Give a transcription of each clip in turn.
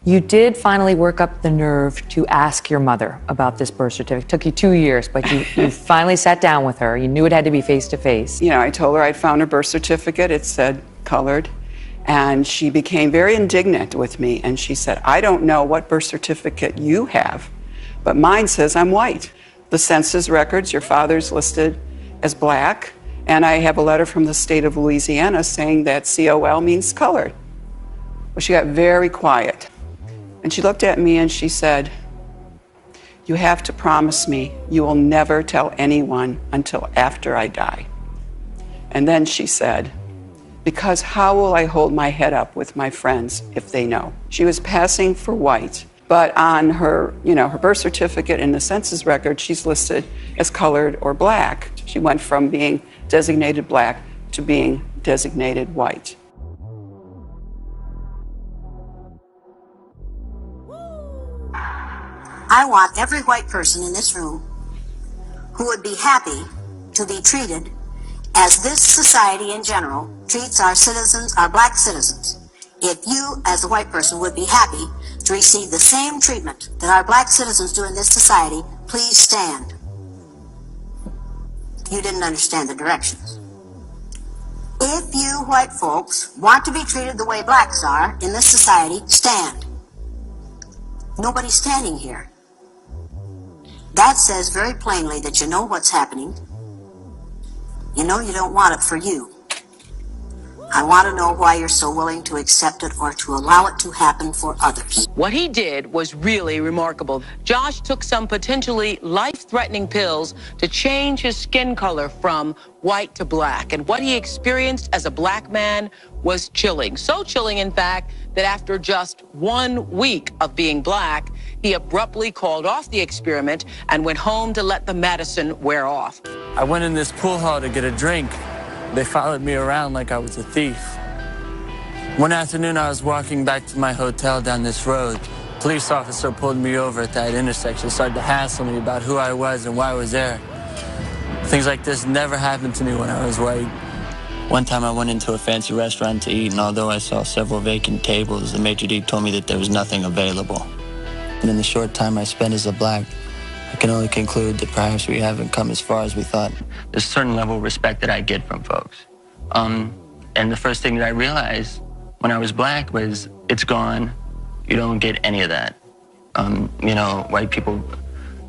You did finally work up the nerve to ask your mother about this birth certificate. It took you 2 years, but you finally sat down with her. You knew it had to be face-to-face. You know, I told her I'd found her birth certificate. It said colored. And she became very indignant with me. And she said, I don't know what birth certificate you have, but mine says I'm white. The census records, your father's listed as black. And I have a letter from the state of Louisiana saying that COL means colored. Well, she got very quiet. And she looked at me and she said, you have to promise me you will never tell anyone until after I die. And then she said, because how will I hold my head up with my friends if they know? She was passing for white, but on her, her birth certificate and the census record, she's listed as colored or black. She went from being designated black to being designated white. I want every white person in this room who would be happy to be treated as this society in general treats our citizens, our black citizens. If you, as a white person, would be happy to receive the same treatment that our black citizens do in this society, please stand. You didn't understand the directions. If you white folks want to be treated the way blacks are in this society, stand. Nobody's standing here. That says very plainly that you know what's happening. You know you don't want it for you. I want to know why you're so willing to accept it or to allow it to happen for others. What he did was really remarkable. Josh took some potentially life-threatening pills to change his skin color from white to black. And what he experienced as a black man was chilling. So chilling, in fact, that after just 1 week of being black, he abruptly called off the experiment and went home to let the medicine wear off. I went in this pool hall to get a drink. They followed me around like I was a thief. One afternoon, I was walking back to my hotel down this road. A police officer pulled me over at that intersection, started to hassle me about who I was and why I was there. Things like this never happened to me when I was white. One time I went into a fancy restaurant to eat, and although I saw several vacant tables, the maitre d' told me that there was nothing available. And in the short time I spent as a black, I can only conclude that perhaps we haven't come as far as we thought. There's a certain level of respect that I get from folks. And the first thing that I realized when I was black was, it's gone. You don't get any of that. White people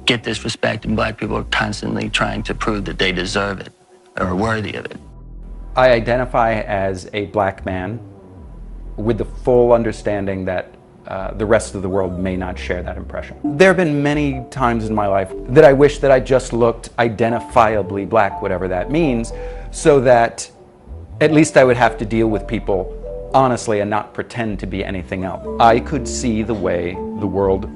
get this respect, and black people are constantly trying to prove that they deserve it or are worthy of it. I identify as a black man with the full understanding that the rest of the world may not share that impression. There have been many times in my life that I wish that I just looked identifiably black, whatever that means, so that at least I would have to deal with people honestly and not pretend to be anything else. I could see the way the world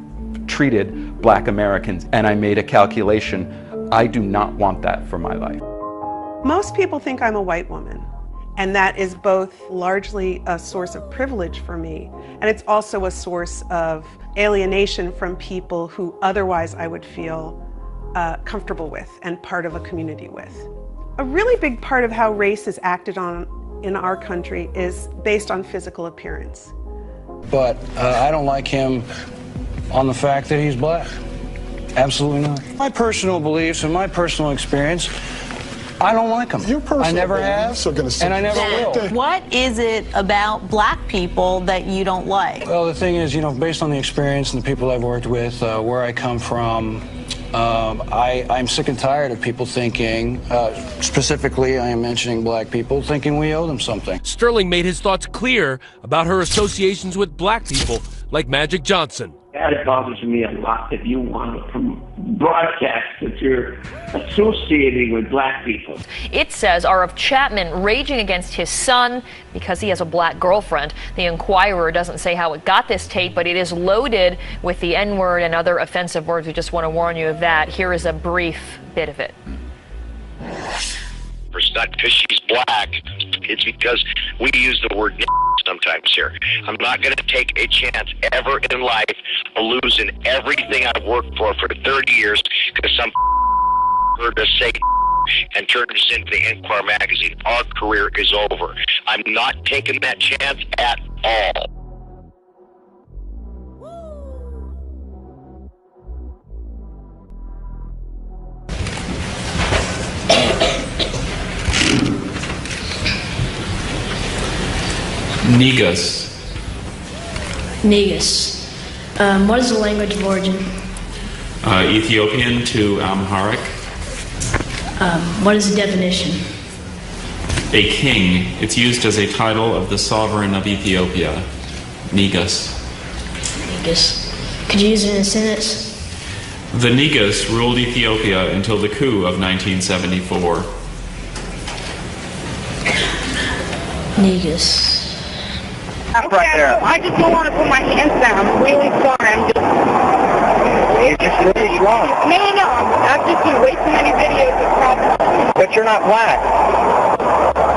treated black Americans, and I made a calculation. I do not want that for my life. Most people think I'm a white woman, and that is both largely a source of privilege for me, and it's also a source of alienation from people who otherwise I would feel comfortable with and part of a community with. A really big part of how race is acted on in our country is based on physical appearance. But I don't like him on the fact that he's black. Absolutely not. My personal beliefs and my personal experience, I don't like him. I never have, and I never will. What is it about black people that you don't like? Well, the thing is, based on the experience and the people I've worked with, where I come from, I'm sick and tired of people thinking, specifically I am mentioning black people, thinking we owe them something. Sterling made his thoughts clear about her associations with black people like Magic Johnson. That bothers me a lot if you want to broadcast that you're associating with black people. It says R.F. Chapman raging against his son because he has a black girlfriend. The Inquirer doesn't say how it got this tape, but it is loaded with the N-word and other offensive words. We just want to warn you of that. Here is a brief bit of it. It's not because she's black. It's because we use the word sometimes here. I'm not going to take a chance ever in life of losing everything I've worked for 30 years because some heard us say and turned us into the Inquirer magazine. Our career is over. I'm not taking that chance at all. Negus. Negus. What is the language of origin? Ethiopian to Amharic. What is the definition? A king. It's used as a title of the sovereign of Ethiopia. Negus. Negus. Could you use it in a sentence? The Negus ruled Ethiopia until the coup of 1974. Negus. Right there. I just don't want to put my hands down. I'm really sorry. You're just really wrong. No. I've just seen way too many videos of problems. But you're not black.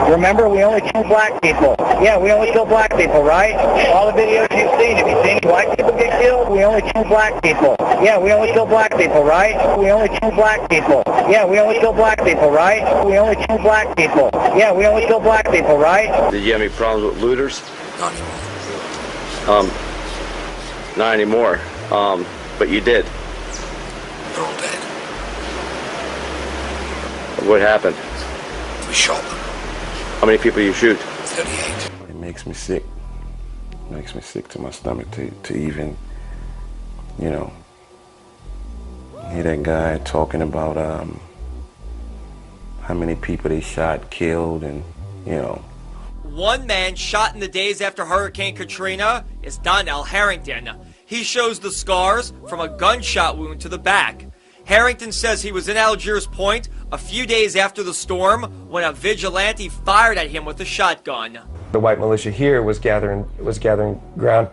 Remember, we only kill black people. Yeah, we only kill black people, right? All the videos you've seen, have you seen white people get killed? We only kill black people. Yeah, we only kill black people, right? We only kill black people. Yeah, we only kill black people, right? We only kill black people. Yeah, we only kill black people, right? Did you have any problems with looters? Not anymore. Not anymore. But you did. They're all dead. What happened? We shot them. How many people you shoot? 38. It makes me sick. It makes me sick to my stomach to even, you know, hear that guy talking about how many people they shot, killed, and, you know. One man shot in the days after Hurricane Katrina is Donnell Harrington. He shows the scars from a gunshot wound to the back. Harrington says he was in Algiers Point a few days after the storm when a vigilante fired at him with a shotgun. The white militia here was gathering ground.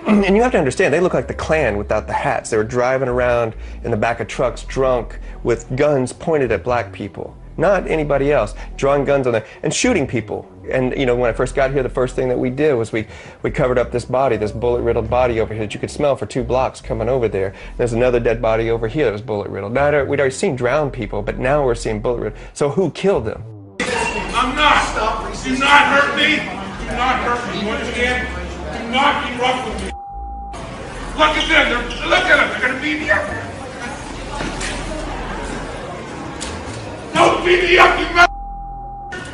And you have to understand, they look like the Klan without the hats. They were driving around in the back of trucks drunk with guns pointed at black people. Not anybody else, drawing guns on them and shooting people. And you know, when I first got here, the first thing that we did was we covered up this body, this bullet-riddled body over here that you could smell for 2 blocks coming over there. There's another dead body over here that was bullet-riddled. Now, we'd already seen drowned people, but now we're seeing bullet-riddled. So who killed them? I'm not. Do not hurt me. Do not hurt me. You understand? Do not be rough with me. Look at them. Look at them. They're going to beat me up. Don't beat me up, you mother.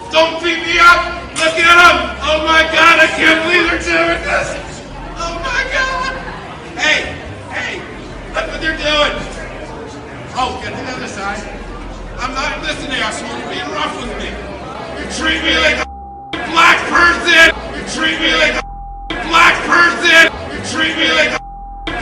Don't beat me up. Look at them. Oh my God, I can't believe they're doing this. Oh my God. Hey, look what they're doing. Oh, get to the other side. I'm not listening, asshole. You're being rough with me. You treat me like a black person. You treat me like a black person. You treat me like a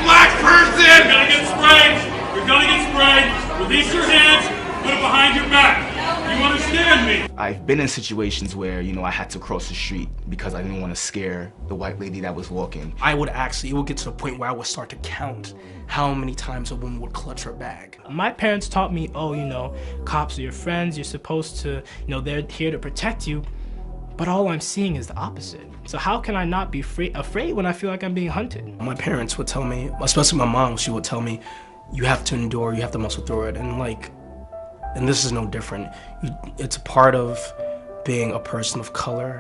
black person. You're gonna get sprayed. You're gonna get sprayed. Release your hands. Put it behind your back. You understand me? I've been in situations where, you know, I had to cross the street because I didn't want to scare the white lady that was walking. It would get to the point where I would start to count how many times a woman would clutch her bag. My parents taught me, oh, you know, cops are your friends, you're supposed to, you know, they're here to protect you. But all I'm seeing is the opposite. So how can I not be afraid when I feel like I'm being hunted? My parents would tell me, especially my mom, she would tell me, you have to endure, you have to muscle through it. And this is no different. It's a part of being a person of color.